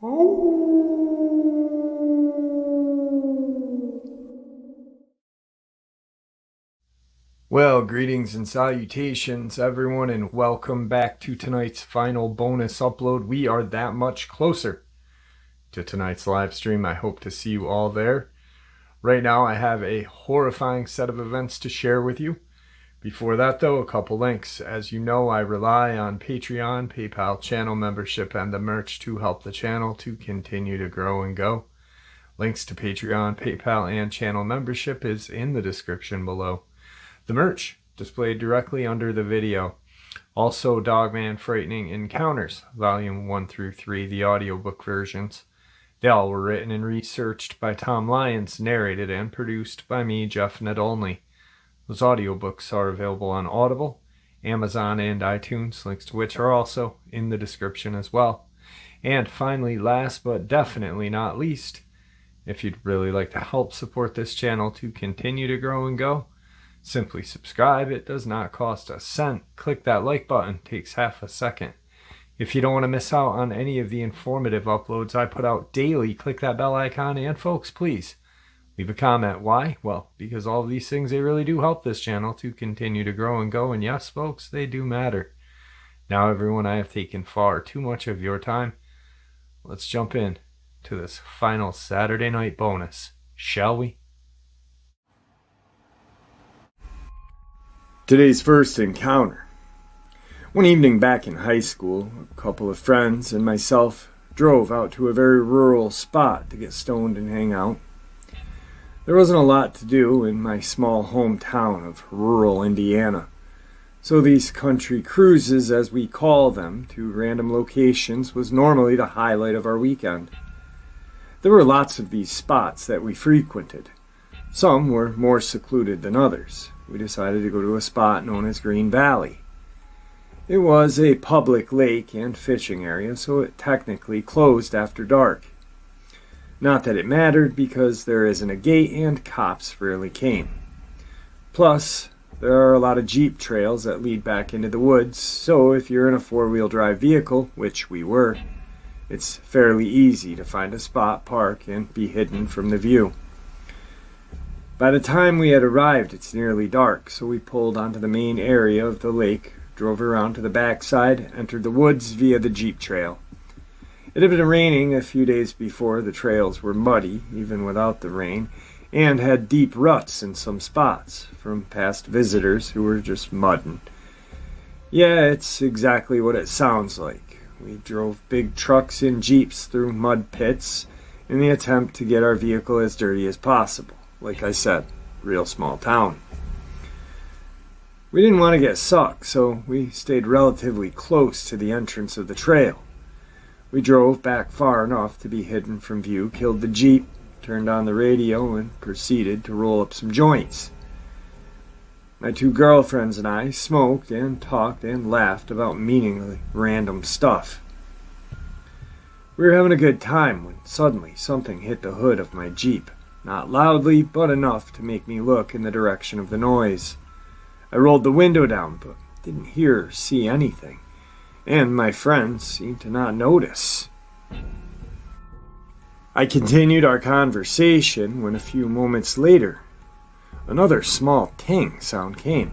Well, greetings and salutations, everyone, and welcome back to tonight's final bonus upload. We are that much closer to tonight's live stream. I hope to see you all there. Right now, I have a horrifying set of events to share with you. Before that, though, a couple links. As you know, I rely on Patreon, PayPal channel membership, and the merch to help the channel to continue to grow and go. Links to Patreon, PayPal, and channel membership is in the description below. The merch displayed directly under the video. Also, Dogman Frightening Encounters, Volume 1 through 3, the audiobook versions. They all were written and researched by Tom Lyons, narrated and produced by me, Jeff Nadolny. Those audiobooks are available on Audible, Amazon, and iTunes, links to which are also in the description as well. And finally, last but definitely not least, if you'd really like to help support this channel to continue to grow and go, simply subscribe. It does not cost a cent. Click that like button. It takes half a second. If you don't want to miss out on any of the informative uploads I put out daily, click that bell icon. And folks, please leave a comment. Why? Well, because all of these things, they really do help this channel to continue to grow and go. And yes, folks, they do matter. Now, everyone, I have taken far too much of your time. Let's jump in to this final Saturday night bonus, shall we? Today's first encounter. One evening back in high school, a couple of friends and myself drove out to a very rural spot to get stoned and hang out. There wasn't a lot to do in my small hometown of rural Indiana, so these country cruises, as we call them, to random locations was normally the highlight of our weekend. There were lots of these spots that we frequented. Some were more secluded than others. We decided to go to a spot known as Green Valley. It was a public lake and fishing area, so it technically closed after dark. Not that it mattered, because there isn't a gate and cops rarely came. Plus, there are a lot of Jeep trails that lead back into the woods, so if you're in a four-wheel drive vehicle, which we were, it's fairly easy to find a spot, park, and be hidden from the view. By the time we had arrived, it's nearly dark, so we pulled onto the main area of the lake, drove around to the backside, entered the woods via the Jeep trail. It had been raining a few days before. The trails were muddy, even without the rain, and had deep ruts in some spots from past visitors who were just mudding. Yeah, it's exactly what it sounds like. We drove big trucks and Jeeps through mud pits in the attempt to get our vehicle as dirty as possible. Like I said, real small town. We didn't want to get sucked, so we stayed relatively close to the entrance of the trail. We drove back far enough to be hidden from view, killed the Jeep, turned on the radio, and proceeded to roll up some joints. My two girlfriends and I smoked and talked and laughed about meaningless random stuff. We were having a good time when suddenly something hit the hood of my Jeep. Not loudly, but enough to make me look in the direction of the noise. I rolled the window down, but didn't hear or see anything, and my friends seemed to not notice. I continued our conversation when a few moments later, another small ting sound came,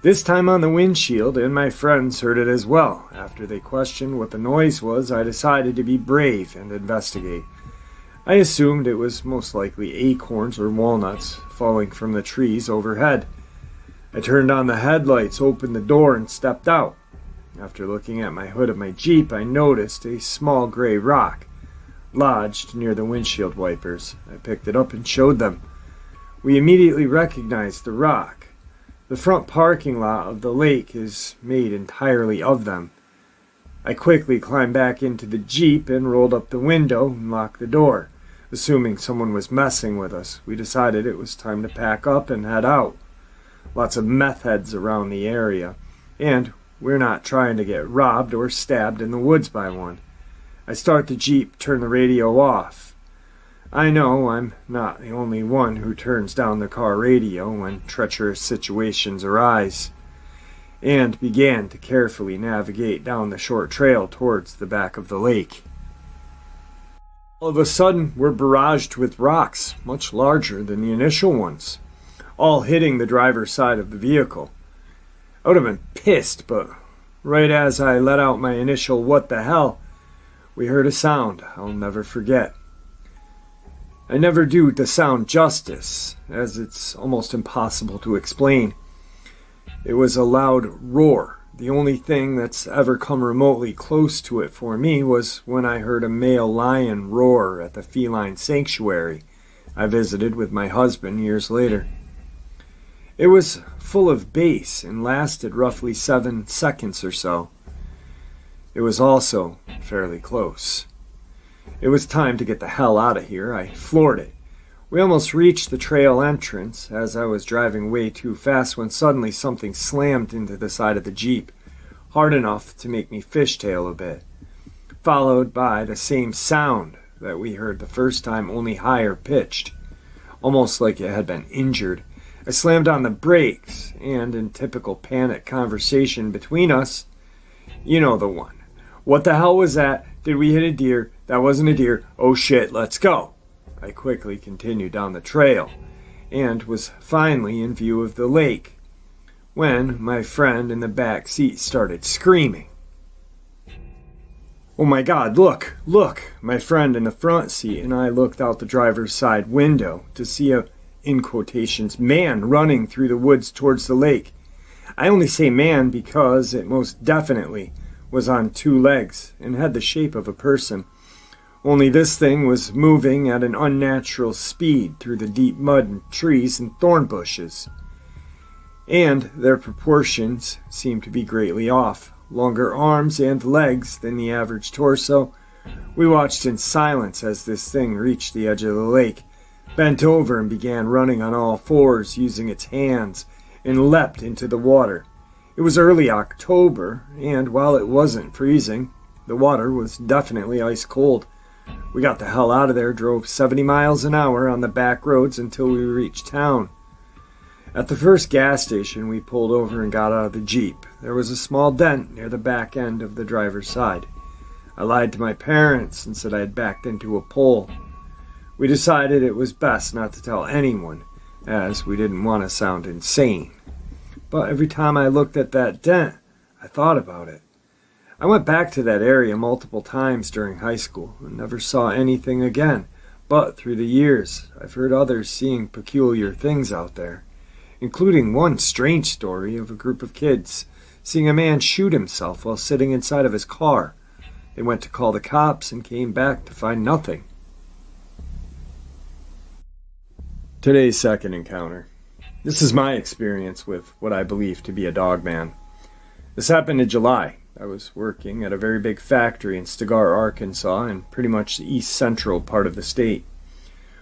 this time on the windshield, and my friends heard it as well. After they questioned what the noise was, I decided to be brave and investigate. I assumed it was most likely acorns or walnuts falling from the trees overhead. I turned on the headlights, opened the door, and stepped out. After looking at my hood of my Jeep, I noticed a small gray rock lodged near the windshield wipers. I picked it up and showed them. We immediately recognized the rock. The front parking lot of the lake is made entirely of them. I quickly climbed back into the Jeep and rolled up the window and locked the door. Assuming someone was messing with us, we decided it was time to pack up and head out. Lots of meth heads around the area, and we're not trying to get robbed or stabbed in the woods by one. I start the Jeep, turn the radio off. I know I'm not the only one who turns down the car radio when treacherous situations arise, and began to carefully navigate down the short trail towards the back of the lake. All of a sudden, we're barraged with rocks, much larger than the initial ones, all hitting the driver's side of the vehicle. I would have been pissed, but right as I let out my initial "what the hell," we heard a sound I'll never forget. I never do the sound justice, as it's almost impossible to explain. It was a loud roar. The only thing that's ever come remotely close to it for me was when I heard a male lion roar at the feline sanctuary I visited with my husband years later. It was full of bass and lasted roughly 7 seconds or so. It was also fairly close. It was time to get the hell out of here. I floored it. We almost reached the trail entrance as I was driving way too fast when suddenly something slammed into the side of the Jeep, hard enough to make me fishtail a bit, followed by the same sound that we heard the first time, only higher pitched, almost like it had been injured. I slammed on the brakes, and in typical panic conversation between us, you know the one. "What the hell was that? Did we hit a deer? That wasn't a deer. Oh shit, let's go." I quickly continued down the trail and was finally in view of the lake when my friend in the back seat started screaming. "Oh my God, look, look!" My friend in the front seat and I looked out the driver's side window to see a, in quotations, man running through the woods towards the lake. I only say man because it most definitely was on 2 legs and had the shape of a person. Only this thing was moving at an unnatural speed through the deep mud and trees and thorn bushes. And their proportions seemed to be greatly off. Longer arms and legs than the average torso. We watched in silence as this thing reached the edge of the lake, bent over and began running on all 4s using its hands, and leapt into the water. It was early October, and while it wasn't freezing, the water was definitely ice cold. We got the hell out of there, drove 70 miles an hour on the back roads until we reached town. At the first gas station, we pulled over and got out of the Jeep. There was a small dent near the back end of the driver's side. I lied to my parents and said I had backed into a pole. We decided it was best not to tell anyone, as we didn't want to sound insane. But every time I looked at that dent, I thought about it. I went back to that area multiple times during high school and never saw anything again. But through the years, I've heard others seeing peculiar things out there, including one strange story of a group of kids seeing a man shoot himself while sitting inside of his car. They went to call the cops and came back to find nothing. Today's second encounter. This is my experience with what I believe to be a dogman. This happened in July. I was working at a very big factory in Cigar, Arkansas, in pretty much the east central part of the state.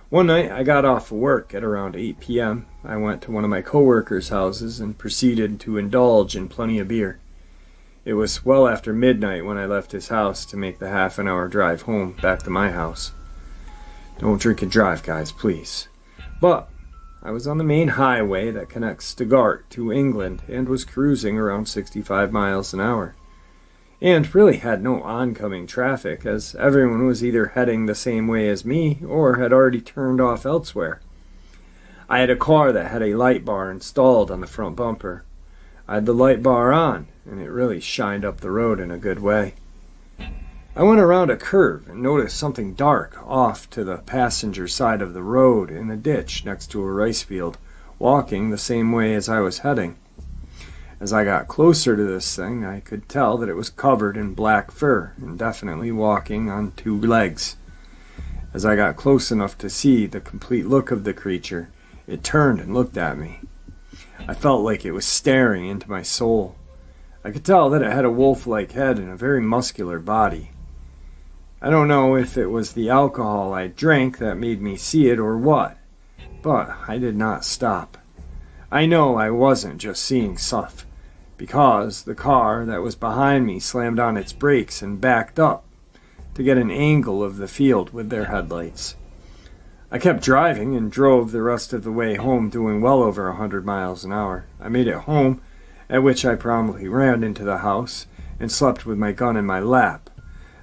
One night I got off of work at around 8 p.m. I went to one of my coworkers' houses and proceeded to indulge in plenty of beer. It was well after midnight when I left his house to make the half-an-hour drive home back to my house. Don't drink and drive, guys, please. But I was on the main highway that connects Stuttgart to England and was cruising around 65 miles an hour. And really had no oncoming traffic, as everyone was either heading the same way as me or had already turned off elsewhere. I had a car that had a light bar installed on the front bumper. I had the light bar on, and it really shined up the road in a good way. I went around a curve and noticed something dark off to the passenger side of the road in a ditch next to a rice field, walking the same way as I was heading. As I got closer to this thing, I could tell that it was covered in black fur and definitely walking on 2 legs. As I got close enough to see the complete look of the creature, it turned and looked at me. I felt like it was staring into my soul. I could tell that it had a wolf-like head and a very muscular body. I don't know if it was the alcohol I drank that made me see it or what, but I did not stop. I know I wasn't just seeing stuff, because the car that was behind me slammed on its brakes and backed up to get an angle of the field with their headlights. I kept driving and drove the rest of the way home doing well over 100 miles an hour. I made it home, at which I promptly ran into the house and slept with my gun in my lap.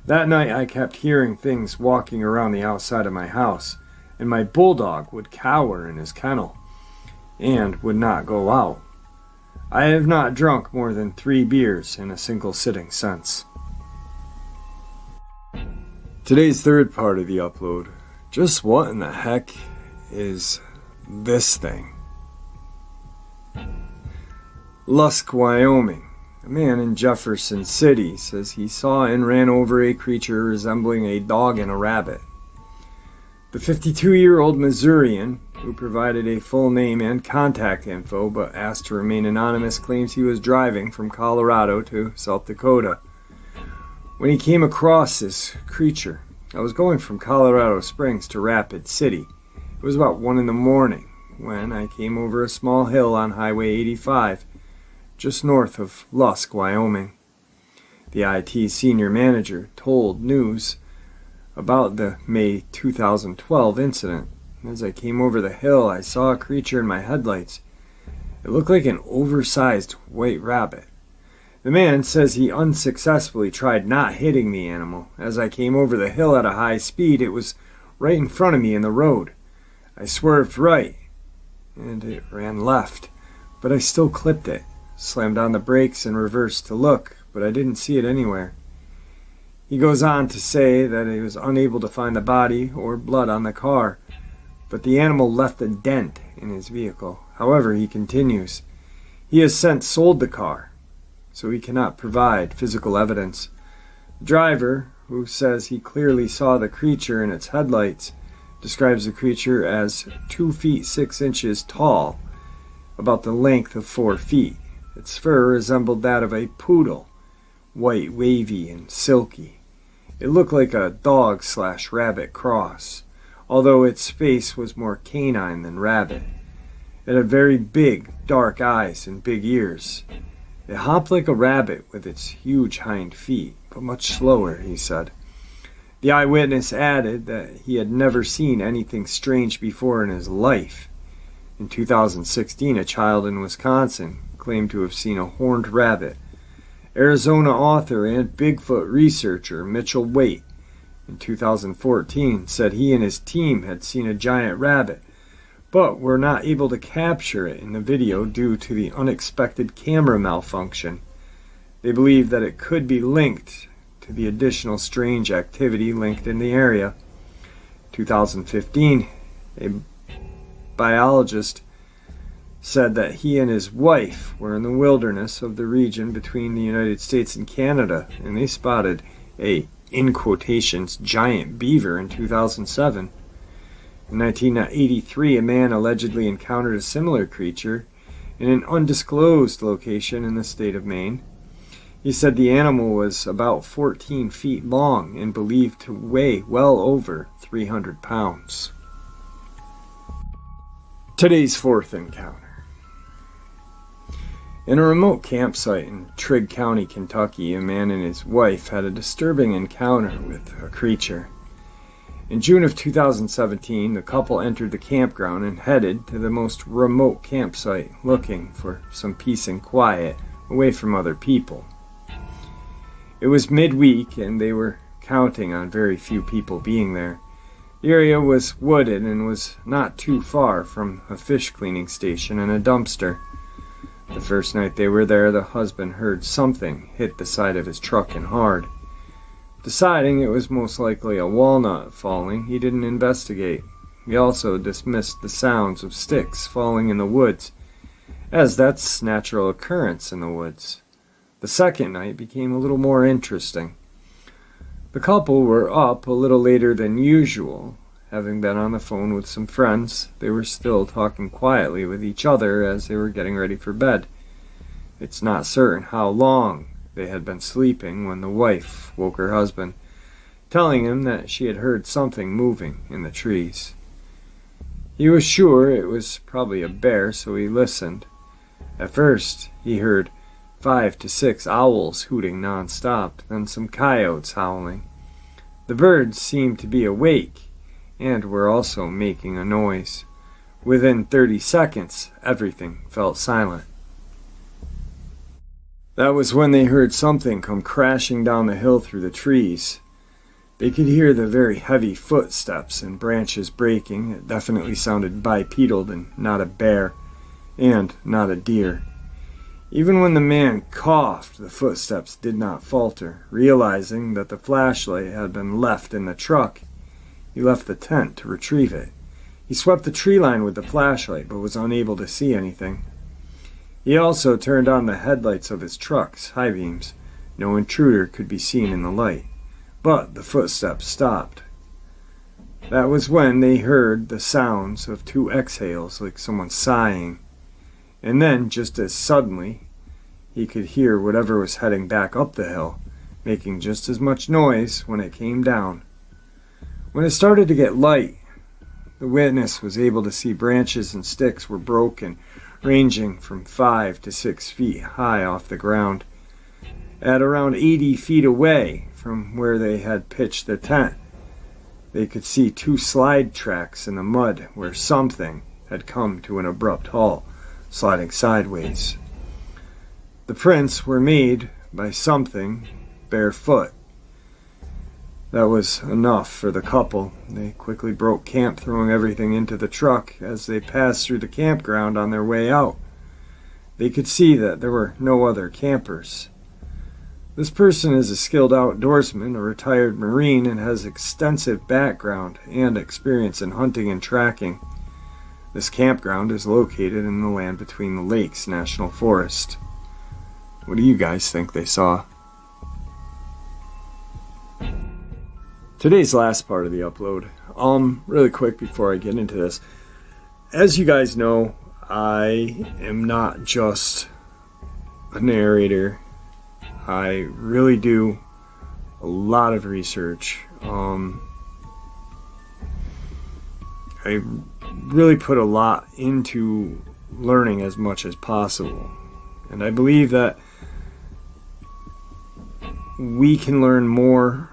That night I kept hearing things walking around the outside of my house, and my bulldog would cower in his kennel and would not go out. I have not drunk more than 3 beers in a single sitting since. Today's third part of the upload. Just what in the heck is this thing? Lusk, Wyoming. A man in Jefferson City says he saw and ran over a creature resembling a dog and a rabbit. The 52-year-old Missourian, who provided a full name and contact info but asked to remain anonymous, claims he was driving from Colorado to South Dakota when he came across this creature. I was going from Colorado Springs to Rapid City. It was about 1 in the morning when I came over a small hill on Highway 85, just north of Lusk, Wyoming. The IT senior manager told news about the May 2012 incident. As I came over the hill, I saw a creature in my headlights. It looked like an oversized white rabbit. The man says he unsuccessfully tried not hitting the animal. As I came over the hill at a high speed, it was right in front of me in the road. I swerved right, and it ran left, but I still clipped it. Slammed on the brakes and reversed to look, but I didn't see it anywhere. He goes on to say that he was unable to find the body or blood on the car, but the animal left a dent in his vehicle. However, he continues, he has since sold the car, so he cannot provide physical evidence. The driver, who says he clearly saw the creature in its headlights, describes the creature as 2 feet 6 inches tall, about the length of 4 feet. Its fur resembled that of a poodle, white, wavy, and silky. It looked like a dog/rabbit cross, although its face was more canine than rabbit. It had very big, dark eyes and big ears. It hopped like a rabbit with its huge hind feet, but much slower, he said. The eyewitness added that he had never seen anything strange before in his life. In 2016, a child in Wisconsin claimed to have seen a horned rabbit. Arizona author and Bigfoot researcher Mitchell Waite in 2014 said he and his team had seen a giant rabbit, but were not able to capture it in the video due to the unexpected camera malfunction. They believe that it could be linked to the additional strange activity linked in the area. 2015, a biologist said that he and his wife were in the wilderness of the region between the United States and Canada, and they spotted a, in quotations, giant beaver in 2007. In 1983, a man allegedly encountered a similar creature in an undisclosed location in the state of Maine. He said the animal was about 14 feet long and believed to weigh well over 300 pounds. Today's fourth encounter. In a remote campsite in Trigg County, Kentucky, a man and his wife had a disturbing encounter with a creature. In June of 2017, the couple entered the campground and headed to the most remote campsite, looking for some peace and quiet away from other people. It was midweek, and they were counting on very few people being there. The area was wooded and was not too far from a fish cleaning station and a dumpster. The first night they were there, the husband heard something hit the side of his truck and hard. Deciding it was most likely a walnut falling, he didn't investigate. He also dismissed the sounds of sticks falling in the woods, as that's natural occurrence in the woods. The second night became a little more interesting. The couple were up a little later than usual. Having been on the phone with some friends, they were still talking quietly with each other as they were getting ready for bed. It's not certain how long they had been sleeping when the wife woke her husband, telling him that she had heard something moving in the trees. He was sure it was probably a bear, so he listened. At first, he heard 5 to 6 owls hooting nonstop, then some coyotes howling. The birds seemed to be awake and were also making a noise. Within 30 seconds, everything felt silent. That was when they heard something come crashing down the hill through the trees. They could hear the very heavy footsteps and branches breaking. It definitely sounded bipedal and not a bear, and not a deer. Even when the man coughed, the footsteps did not falter. Realizing that the flashlight had been left in the truck, he left the tent to retrieve it. He swept the tree line with the flashlight, but was unable to see anything. He also turned on the headlights of his truck's high beams. No intruder could be seen in the light, but the footsteps stopped. That was when they heard the sounds of 2 exhales, like someone sighing. And then, just as suddenly, he could hear whatever was heading back up the hill, making just as much noise when it came down. When it started to get light, the witness was able to see branches and sticks were broken, ranging from 5 to 6 feet high off the ground. At around 80 feet away from where they had pitched the tent, they could see 2 slide tracks in the mud where something had come to an abrupt halt, sliding sideways. The prints were made by something barefoot. That was enough for the couple. They quickly broke camp, throwing everything into the truck as they passed through the campground on their way out. They could see that there were no other campers. This person is a skilled outdoorsman, a retired Marine, and has extensive background and experience in hunting and tracking. This campground is located in the land between the Lakes National Forest. What do you guys think they saw? Today's last part of the upload. Really quick before I get into this. As you guys know, I am not just a narrator. I really do a lot of research. I really put a lot into learning as much as possible. And I believe that we can learn more,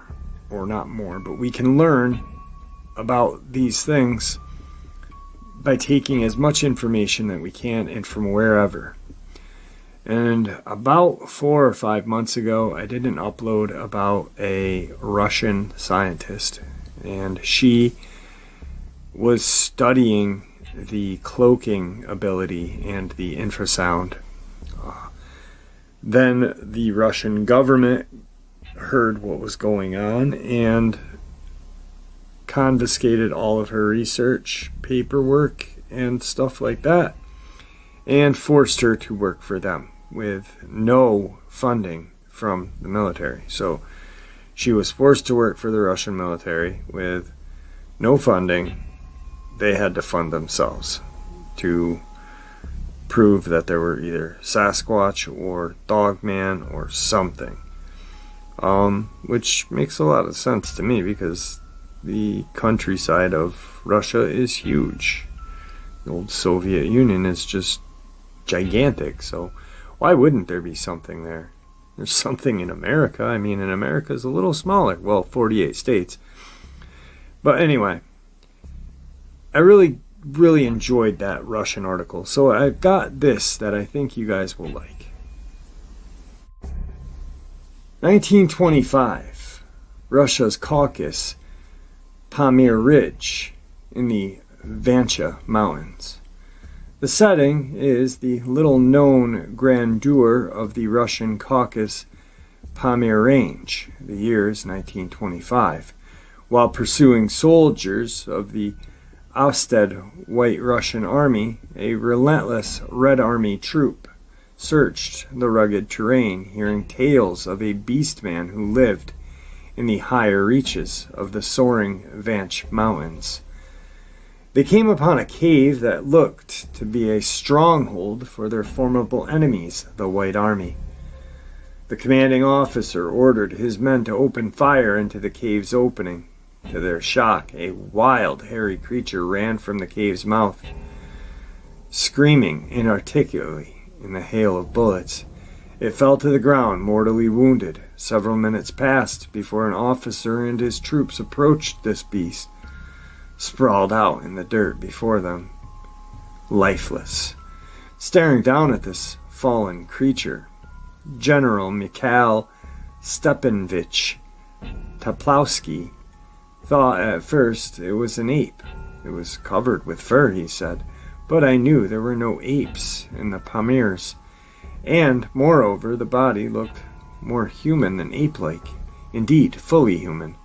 or not more, but we can learn about these things by taking as much information that we can and from wherever. And about 4 or 5 months ago, I did an upload about a Russian scientist, and she was studying the cloaking ability and the infrasound. Then the Russian government heard what was going on and confiscated all of her research, paperwork, and stuff like that, and forced her to work for them with no funding from the military. So she was forced to work for the Russian military with no funding. They had to fund themselves to prove that there were either Sasquatch or Dogman or something. Which makes a lot of sense to me because the countryside of Russia is huge. The old Soviet Union is just gigantic, so why wouldn't there be something there? There's something in America. I mean, in America is a little smaller. Well, 48 states. But anyway, I really enjoyed that Russian article. So I've got this that I think you guys will like. 1925, Russia's Caucasus, Pamir Ridge in the Vancha Mountains. The setting is the little-known grandeur of the Russian Caucasus Pamir Range. The year is 1925. While pursuing soldiers of the Ousted White Russian Army, a relentless Red Army troop searched the rugged terrain, hearing tales of a beastman who lived in the higher reaches of the soaring Vanch Mountains. They came upon a cave that looked to be a stronghold for their formidable enemies, the White Army. The commanding officer ordered his men to open fire into the cave's opening. To their shock, a wild, hairy creature ran from the cave's mouth, screaming inarticulately in the hail of bullets. It fell to the ground, mortally wounded. Several minutes passed before an officer and his troops approached this beast, sprawled out in the dirt before them, lifeless. Staring down at this fallen creature, General Mikhail Stepanovich Toplowski thought at first it was an ape. It was covered with fur, he said, but I knew there were no apes in the Pamirs. And, moreover, the body looked more human than ape-like. Indeed, fully human.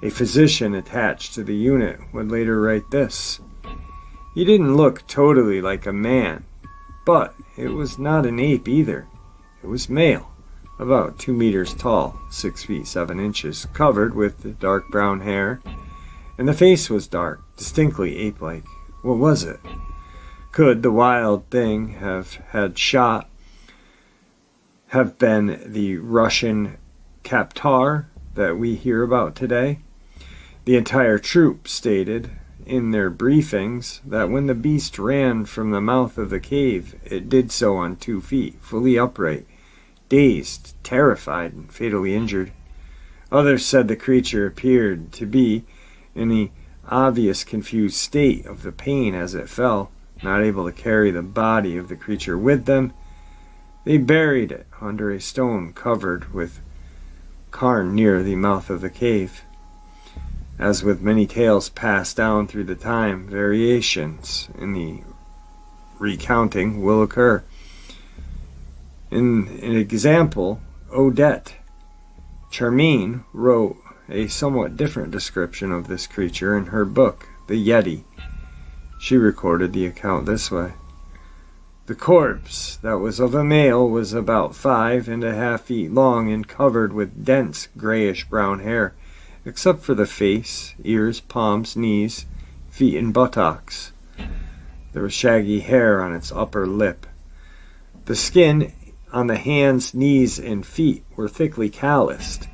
A physician attached to the unit would later write this: "He didn't look totally like a man, but it was not an ape either. It was male, about 2 meters tall, 6 feet 7 inches, covered with dark brown hair, and the face was dark, distinctly ape-like. What was it? Could the wild thing have been the Russian Kaptar that we hear about today?" The entire troop stated in their briefings that when the beast ran from the mouth of the cave, it did so on 2 feet, fully upright, dazed, terrified, and fatally injured. Others said the creature appeared to be in the obvious confused state of the pain as it fell, not able to carry the body of the creature with them. They buried it under a stone covered with cairn near the mouth of the cave. As with many tales passed down through the time, variations in the recounting will occur. In an example, Odette Charmaine wrote a somewhat different description of this creature in her book, The Yeti. She recorded the account this way: "The corpse that was of a male was about 5.5 feet long and covered with dense grayish-brown hair, except for the face, ears, palms, knees, feet, and buttocks. There was shaggy hair on its upper lip. The skin on the hands, knees, and feet were thickly calloused.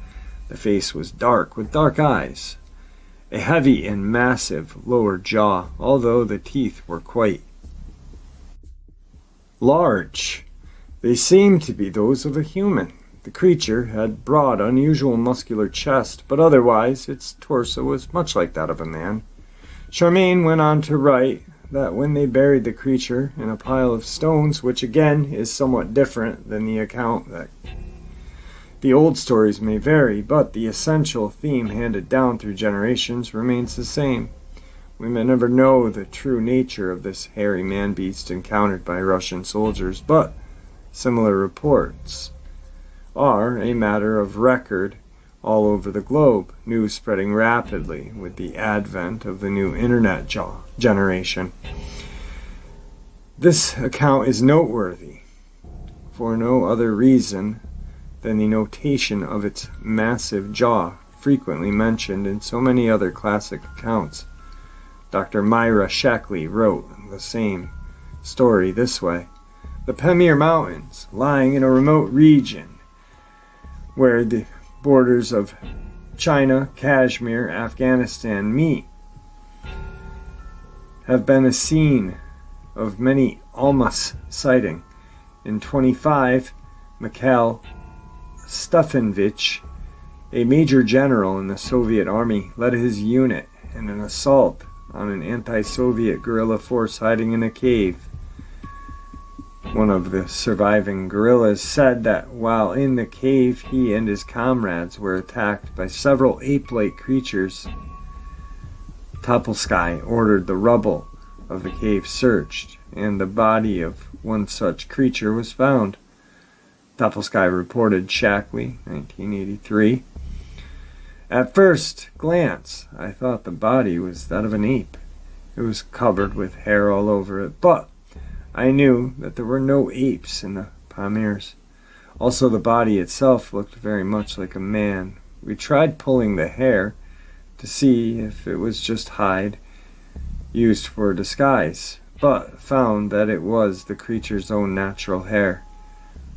The face was dark, with dark eyes. A heavy and massive lower jaw, although the teeth were quite large. They seemed to be those of a human. The creature had broad, unusual muscular chest, but otherwise its torso was much like that of a man." Charmaine went on to write that when they buried the creature in a pile of stones, which again is somewhat different than the account that the old stories may vary, but the essential theme handed down through generations remains the same. We may never know the true nature of this hairy man-beast encountered by Russian soldiers, but similar reports are a matter of record all over the globe, news spreading rapidly with the advent of the new internet generation. This account is noteworthy for no other reason than the notation of its massive jaw, frequently mentioned in so many other classic accounts. Dr. Myra Shackley wrote the same story this way: "The Pamir Mountains, lying in a remote region where the borders of China, Kashmir, Afghanistan meet, have been a scene of many Almas sighting. In 25, Mikhail Stefanovich, a major general in the Soviet army, led his unit in an assault on an anti-Soviet guerrilla force hiding in a cave. One of the surviving guerrillas said that while in the cave, he and his comrades were attacked by several ape-like creatures. Topolsky ordered the rubble of the cave searched, and the body of one such creature was found." Topolsky reported Shackley, 1983. "At first glance, I thought the body was that of an ape. It was covered with hair all over it, but I knew that there were no apes in the Pamirs. Also, the body itself looked very much like a man. We tried pulling the hair to see if it was just hide used for disguise, but found that it was the creature's own natural hair.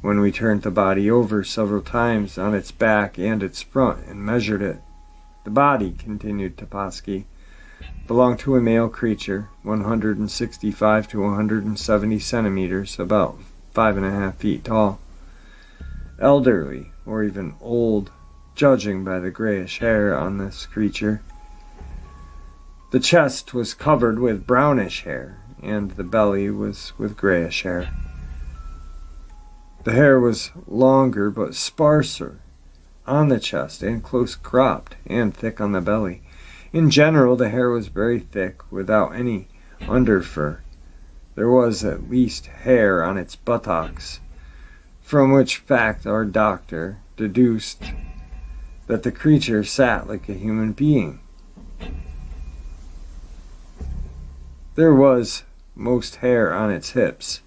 When we turned the body over several times on its back and its front and measured it, the body," continued Toposky, "belonged to a male creature, 165 to 170 centimeters, about 5.5 feet tall. Elderly, or even old, judging by the grayish hair on this creature. The chest was covered with brownish hair, and the belly was with grayish hair. The hair was longer but sparser on the chest and close cropped and thick on the belly. In general, the hair was very thick without any underfur. There was at least hair on its buttocks, from which fact our doctor deduced that the creature sat like a human being. There was most hair on its hips.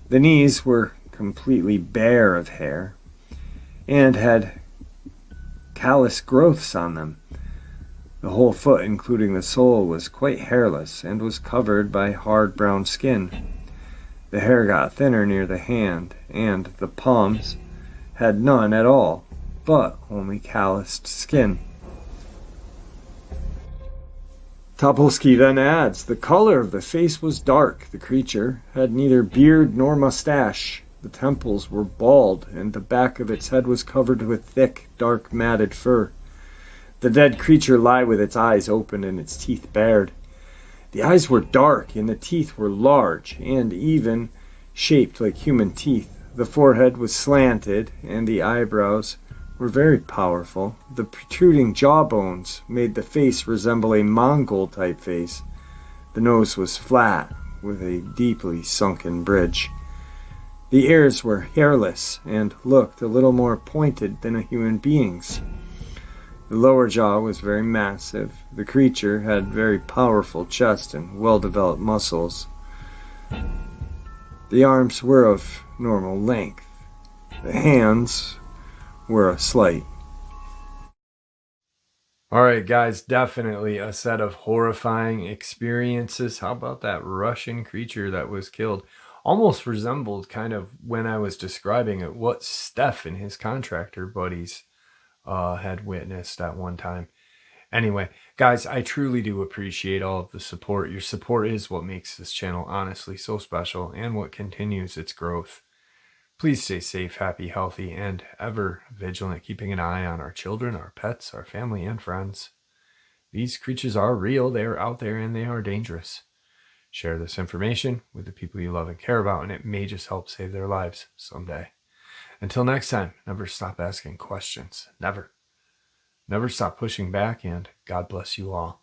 The knees were completely bare of hair and had callous growths on them. The whole foot, including the sole, was quite hairless and was covered by hard brown skin. The hair got thinner near the hand, and the palms had none at all, but only calloused skin. Topolsky then adds, the color of the face was dark. The creature had neither beard nor mustache. The temples were bald, and the back of its head was covered with thick, dark, matted fur. The dead creature lay with its eyes open and its teeth bared. The eyes were dark, and the teeth were large, and even shaped like human teeth. The forehead was slanted, and the eyebrows were very powerful. The protruding jawbones made the face resemble a Mongol-type face. The nose was flat, with a deeply sunken bridge. The ears were hairless, and looked a little more pointed than a human being's. The lower jaw was very massive. The creature had very powerful chest and well-developed muscles. The arms were of normal length. The hands were a slight. Alright guys, definitely a set of horrifying experiences. How about that Russian creature that was killed? Almost resembled kind of when I was describing it, what Steph and his contractor buddies had witnessed at one time. Anyway, guys, I truly do appreciate all of the support. Your support is what makes this channel honestly so special and what continues its growth. Please stay safe, happy, healthy, and ever vigilant, keeping an eye on our children, our pets, our family, and friends. These creatures are real, they are out there, and they are dangerous. Share this information with the people you love and care about, and it may just help save their lives someday. Until next time, never stop asking questions. Never. Never stop pushing back, and God bless you all.